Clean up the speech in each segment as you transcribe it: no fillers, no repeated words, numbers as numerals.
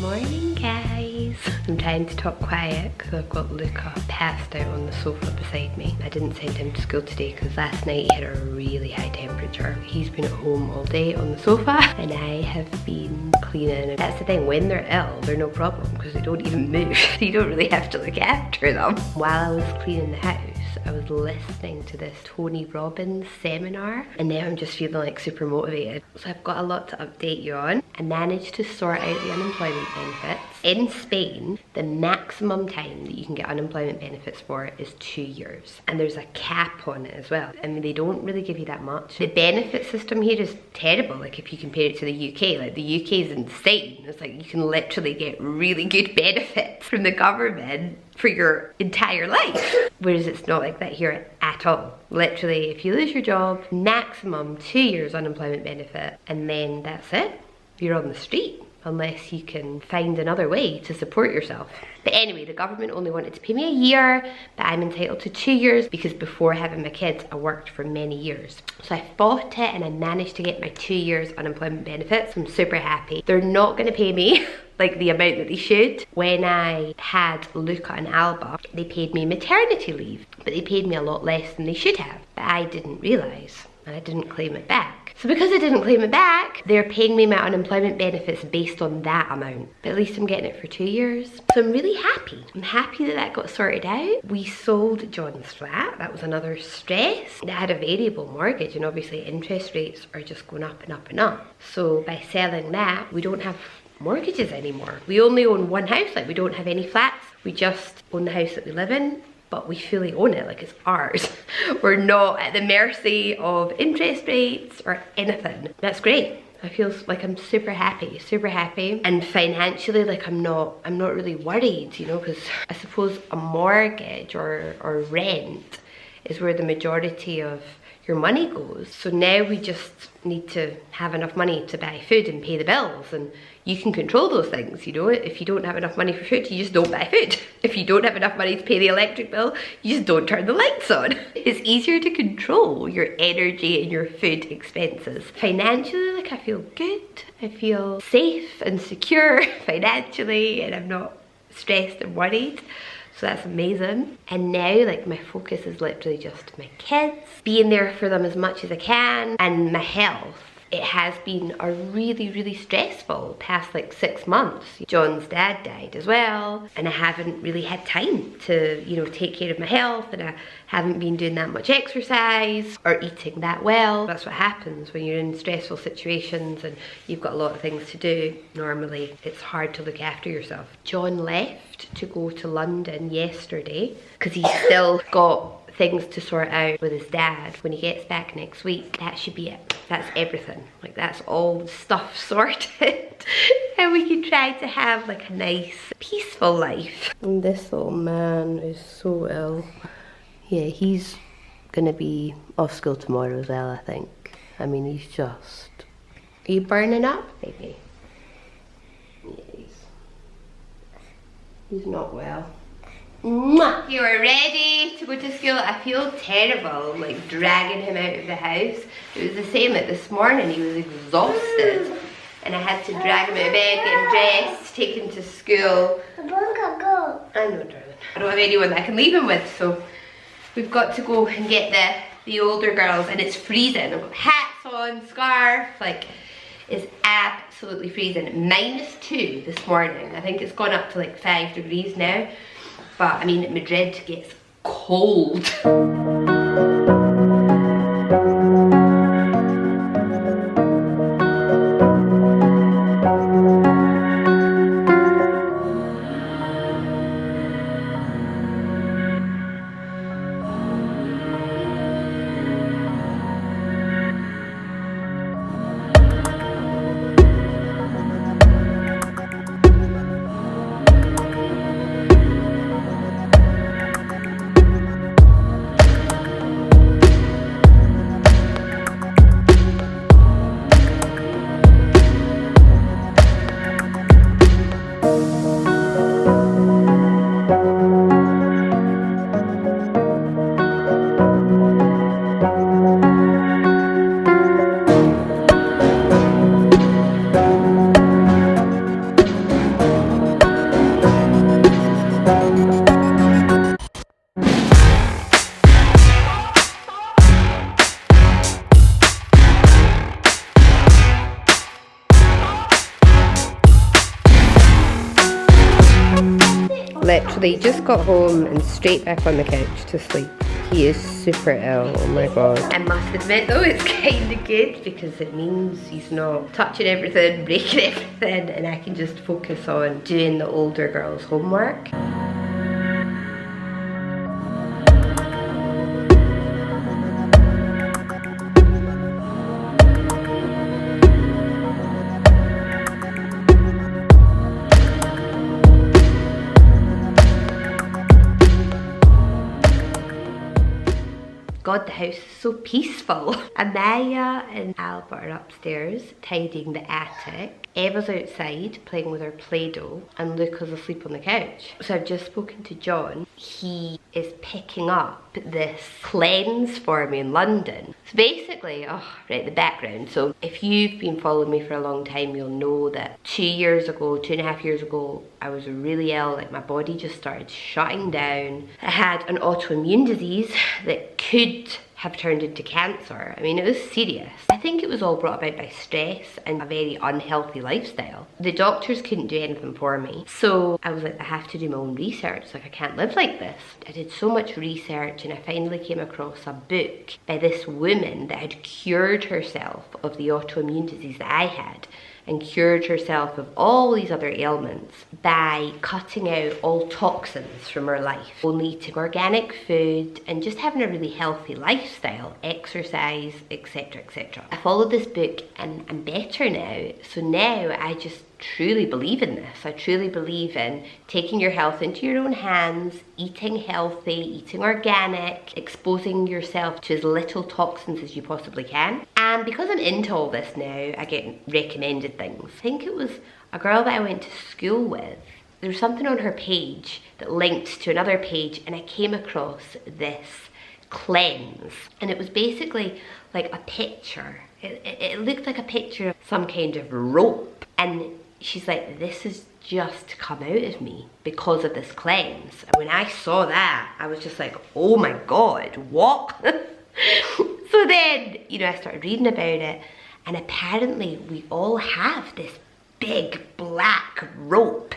Morning guys. I'm trying to talk quiet because I've got Luca passed out on the sofa beside me. I didn't send him to school today because last night he had a really high temperature. He's been at home all day on the sofa and I have been cleaning. That's the thing, when they're ill they're no problem because they don't even move. So you don't really have to look after them. While I was cleaning the house, I was listening to this Tony Robbins seminar and now I'm just feeling like super motivated. So I've got a lot to update you on. I managed to sort out the unemployment benefits. In Spain, the maximum time that you can get unemployment benefits for is 2 years. And there's a cap on it as well. I mean, they don't really give you that much. The benefit system here is terrible, like if you compare it to the UK. Like the UK is insane. It's like you can literally get really good benefits from the government for your entire life. Whereas it's not like that here at all. Literally, if you lose your job, maximum 2 years unemployment benefit, and then that's it. You're on the street unless you can find another way to support yourself. But anyway, the government only wanted to pay me a year, but I'm entitled to 2 years because before having my kids, I worked for many years. So I fought it and I managed to get my 2 years unemployment benefits. I'm super happy. They're not gonna pay me like the amount that they should. When I had Luca and Alba, they paid me maternity leave, but they paid me a lot less than they should have. But I didn't realize and I didn't claim it back. So because I didn't claim it back, they're paying me my unemployment benefits based on that amount. But at least I'm getting it for 2 years. So I'm really happy. I'm happy that that got sorted out. We sold John's flat. That was another stress. They had a variable mortgage and obviously interest rates are just going up and up and up. So by selling that, we don't have mortgages anymore. We only own one house, like we don't have any flats. We just own the house that we live in. But we fully own it, like it's ours. We're not at the mercy of interest rates or anything. That's great. I feel like I'm super happy. And financially, like I'm not really worried, you know, because I suppose a mortgage or rent is where the majority of your money goes. So now we just need to have enough money to buy food and pay the bills, and you can control those things, you know. If you don't have enough money for food, you just don't buy food. If you don't have enough money to pay the electric bill, you just don't turn the lights on. It's easier to control your energy and your food expenses. Financially, like I feel good. I feel safe and secure financially, and I'm not stressed and worried. So that's amazing. And now like my focus is literally just my kids, being there for them as much as I can, and my health. It has been a really stressful past like 6 months. John's dad died as well, and I haven't really had time to, you know, take care of my health, and I haven't been doing that much exercise or eating that well. That's what happens when you're in stressful situations and you've got a lot of things to do. Normally, it's hard to look after yourself. John left to go to London yesterday because he's still got things to sort out with his dad. When he gets back next week, that should be it. That's everything. Like that's all the stuff sorted. And we can try to have like a nice, peaceful life. And this little man is so ill. Yeah, he's gonna be off school tomorrow as well, I think. I mean, he's just... Are you burning up, baby? Yeah, he's not well. Mwah! You are ready to go to school. I feel terrible, like dragging him out of the house. It was the same like this morning. He was exhausted, and I had to drag him out of bed, get him dressed, take him to school. I know, darling. I don't have anyone that I can leave him with, so we've got to go and get the older girls, and it's freezing. I've got hats on, scarf, like it's absolutely freezing. -2 this morning. I think it's gone up to like 5 degrees now. But I mean, Madrid gets cold. Literally just got home and straight back on the couch to sleep. He is super ill, oh my god. I must admit though, it's kind of good because it means he's not touching everything, breaking everything, and I can just focus on doing the older girl's homework. God, the house is so peaceful. Amaya and Albert are upstairs tidying the attic. Eva's outside playing with her Play-Doh and Luca's asleep on the couch. So I've just spoken to John. He is picking up this cleanse for me in London. So basically, right, the background. So if you've been following me for a long time, you'll know that 2.5 years ago, I was really ill. Like my body just started shutting down. I had an autoimmune disease that could have turned into cancer. I mean, it was serious. I think it was all brought about by stress and a very unhealthy lifestyle. The doctors couldn't do anything for me. So I was like, I have to do my own research. Like, I can't live like this. I did so much research and I finally came across a book by this woman that had cured herself of the autoimmune disease that I had, and cured herself of all these other ailments by cutting out all toxins from her life, only eating organic food and just having a really healthy lifestyle, exercise, etc, etc. I followed this book and I'm better now. So now I just truly believe in this. I truly believe in taking your health into your own hands, eating healthy, eating organic, exposing yourself to as little toxins as you possibly can. And because I'm into all this now, I get recommended things. I think it was a girl that I went to school with. There was something on her page that linked to another page and I came across this cleanse. And it was basically like a picture. It looked like a picture of some kind of rope. And she's like, this has just come out of me because of this cleanse. And when I saw that, I was just like, oh my God, what? So then, you know, I started reading about it, and apparently we all have this big black rope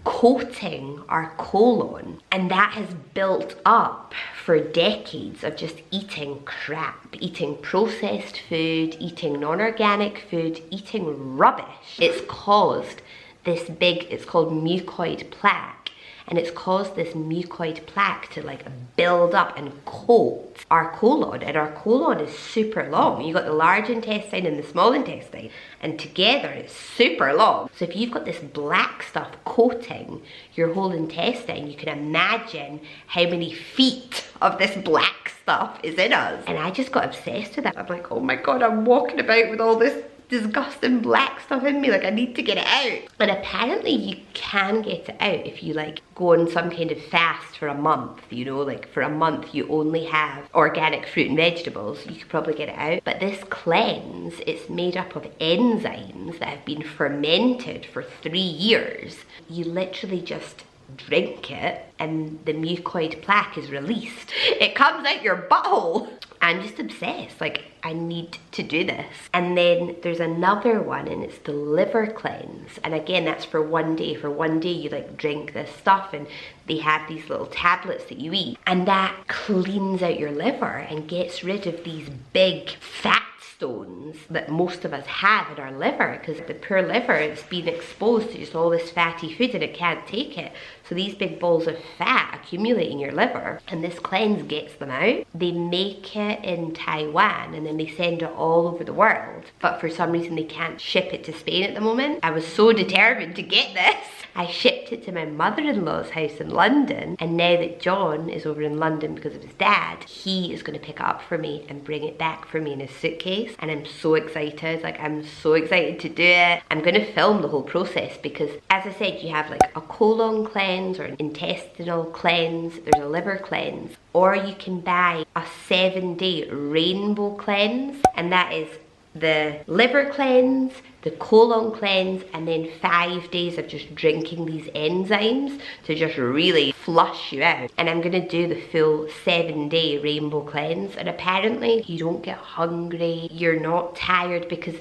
coating our colon, and that has built up for decades of just eating crap, eating processed food, eating non-organic food, eating rubbish. It's caused this big, it's called mucoid plaque, and it's caused this mucoid plaque to like build up and coat our colon, and our colon is super long. You got the large intestine and the small intestine, and together it's super long. So if you've got this black stuff coating your whole intestine, you can imagine how many feet of this black stuff is in us. And I just got obsessed with that. I'm like, oh my God, I'm walking about with all this disgusting black stuff in me, like I need to get it out. And apparently you can get it out if you like go on some kind of fast for a month, you know, like for a month you only have organic fruit and vegetables, you could probably get it out. But this cleanse, it's made up of enzymes that have been fermented for 3 years. You literally just drink it and the mucoid plaque is released. It comes out your butthole. I'm just obsessed, like I need to do this. And then there's another one and it's the liver cleanse. And again, that's for 1 day. For 1 day you like drink this stuff and they have these little tablets that you eat. And that cleans out your liver and gets rid of these big fat stones that most of us have in our liver, because the poor liver is being exposed to just all this fatty food and it can't take it. So these big balls of fat accumulate in your liver, and this cleanse gets them out. They make it in Taiwan and then they send it all over the world, but for some reason they can't ship it to Spain at the moment. I was so determined to get this. I shipped it to my mother-in-law's house in London, and now that John is over in London because of his dad, he is going to pick it up for me and bring it back for me in his suitcase. And I'm so excited, like I'm so excited to do it. I'm going to film the whole process because, as I said, you have like a colon cleanse or an intestinal cleanse, there's a liver cleanse, or you can buy a 7-day rainbow cleanse, and that is the liver cleanse, the colon cleanse, and then 5 days of just drinking these enzymes to just really flush you out. And I'm gonna do the full 7-day rainbow cleanse, and apparently you don't get hungry, you're not tired, because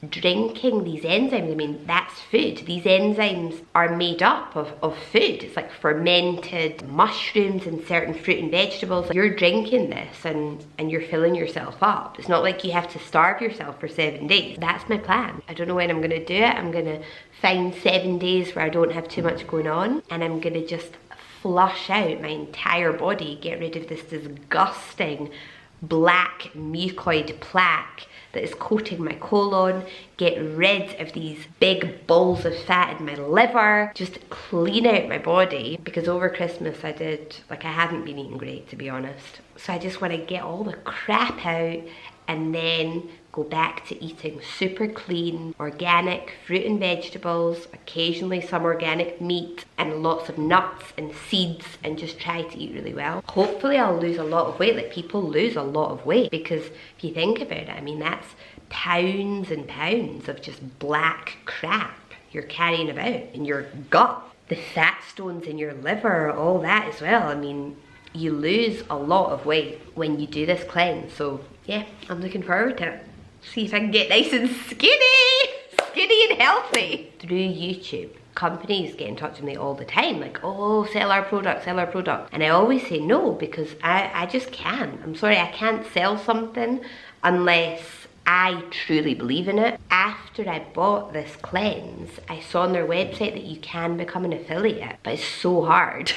drinking these enzymes, I mean, that's food. These enzymes are made up of food. It's like fermented mushrooms and certain fruit and vegetables. You're drinking this and you're filling yourself up. It's not like you have to starve yourself for 7 days. That's my plan. I don't know when I'm gonna do it. I'm gonna find 7 days where I don't have too much going on, and I'm gonna just flush out my entire body, get rid of this disgusting black mucoid plaque that is coating my colon, get rid of these big balls of fat in my liver, just clean out my body, because over Christmas I haven't been eating great, to be honest. So I just want to get all the crap out and then go back to eating super clean, organic fruit and vegetables, occasionally some organic meat, and lots of nuts and seeds, and just try to eat really well. Hopefully I'll lose a lot of weight. Like, people lose a lot of weight, because if you think about it, I mean, that's pounds and pounds of just black crap you're carrying about in your gut. The fat stones in your liver, all that as well. I mean, you lose a lot of weight when you do this cleanse. So yeah, I'm looking forward to it. See if I can get nice and skinny and healthy. Through YouTube, companies get in touch with me all the time, like, oh, sell our product. And I always say no, because I just can't. I'm sorry, I can't sell something unless I truly believe in it. After I bought this cleanse, I saw on their website that you can become an affiliate, but it's so hard.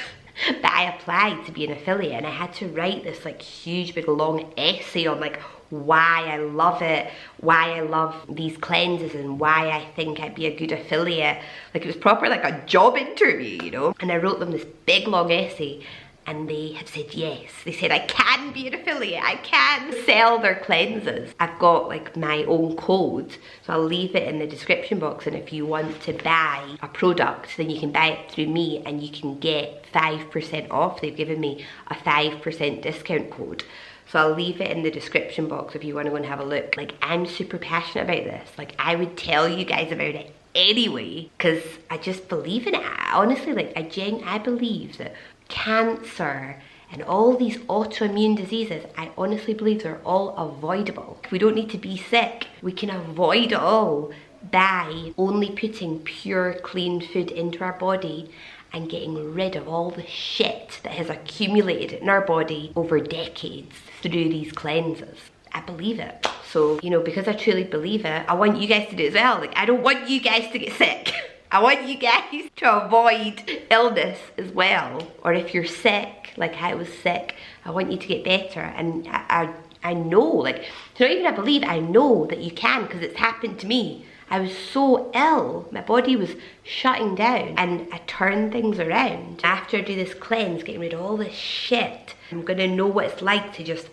But I applied to be an affiliate, and I had to write this like huge big long essay on like why I love it, why I love these cleanses, and why I think I'd be a good affiliate. Like, it was proper like a job interview, you know. And I wrote them this big long essay, and they have said yes. They said I can be an affiliate, I can sell their cleanses. I've got like my own code, so I'll leave it in the description box, and if you want to buy a product, then you can buy it through me and you can get 5% off. They've given me a 5% discount code. So I'll leave it in the description box if you want to go and have a look. Like, I'm super passionate about this. Like, I would tell you guys about it anyway, because I just believe in it. Honestly, like, I believe that cancer and all these autoimmune diseases, I honestly believe they're all avoidable. We don't need to be sick. We can avoid it all by only putting pure, clean food into our body and getting rid of all the shit that has accumulated in our body over decades through these cleanses. I believe it. So, you know, because I truly believe it, I want you guys to do it as well. Like, I don't want you guys to get sick. I want you guys to avoid illness as well. Or if you're sick, like I was sick, I want you to get better. And I know, like, it's not even I believe, I know that you can, because it's happened to me. I was so ill, my body was shutting down, and I turned things around. After I do this cleanse, getting rid of all this shit, I'm gonna know what it's like to just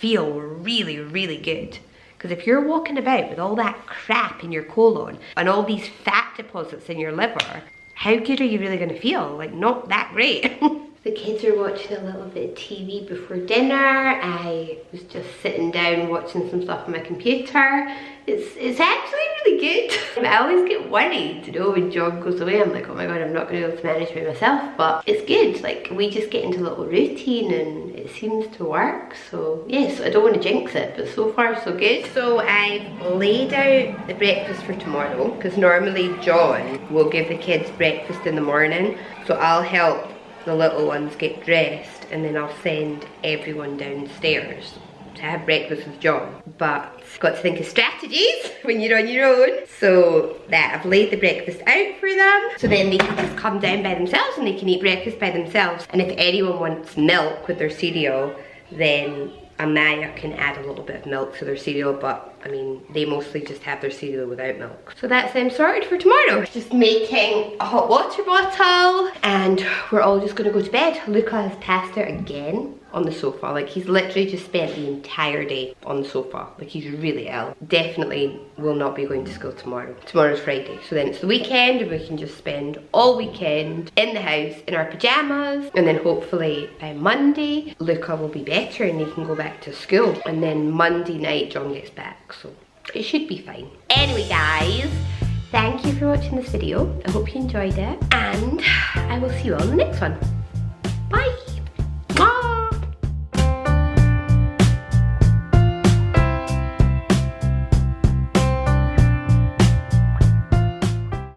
feel really, really good. Because if you're walking about with all that crap in your colon and all these fat deposits in your liver, how good are you really gonna feel? Like, not that great. The kids are watching a little bit of TV before dinner. I was just sitting down watching some stuff on my computer. It's actually really good. I always get worried, you know, when John goes away. I'm like, oh my god, I'm not going to be able to manage by myself. But it's good. Like, we just get into a little routine and it seems to work. So yes, I don't want to jinx it, but so far so good. So I've laid out the breakfast for tomorrow, because normally John will give the kids breakfast in the morning. So I'll help the little ones get dressed, and then I'll send everyone downstairs to have breakfast with John. But got to think of strategies when you're on your own. So that I've laid the breakfast out for them, so then they can just come down by themselves and they can eat breakfast by themselves. And if anyone wants milk with their cereal, then Amaya can add a little bit of milk to their cereal, but I mean, they mostly just have their cereal without milk. So that's them sorted for tomorrow. Just making a hot water bottle, and we're all just gonna go to bed. Luca has passed out again on the sofa. Like, he's literally just spent the entire day on the sofa. Like, he's really ill. Definitely will not be going to school tomorrow. Tomorrow's Friday, so then it's the weekend and we can just spend all weekend in the house in our pajamas, and then hopefully by Monday Luca will be better and he can go back to school, and then Monday night John gets back. So It should be fine. Anyway guys, thank you for watching this video. I hope you enjoyed it and I will see you on the next one.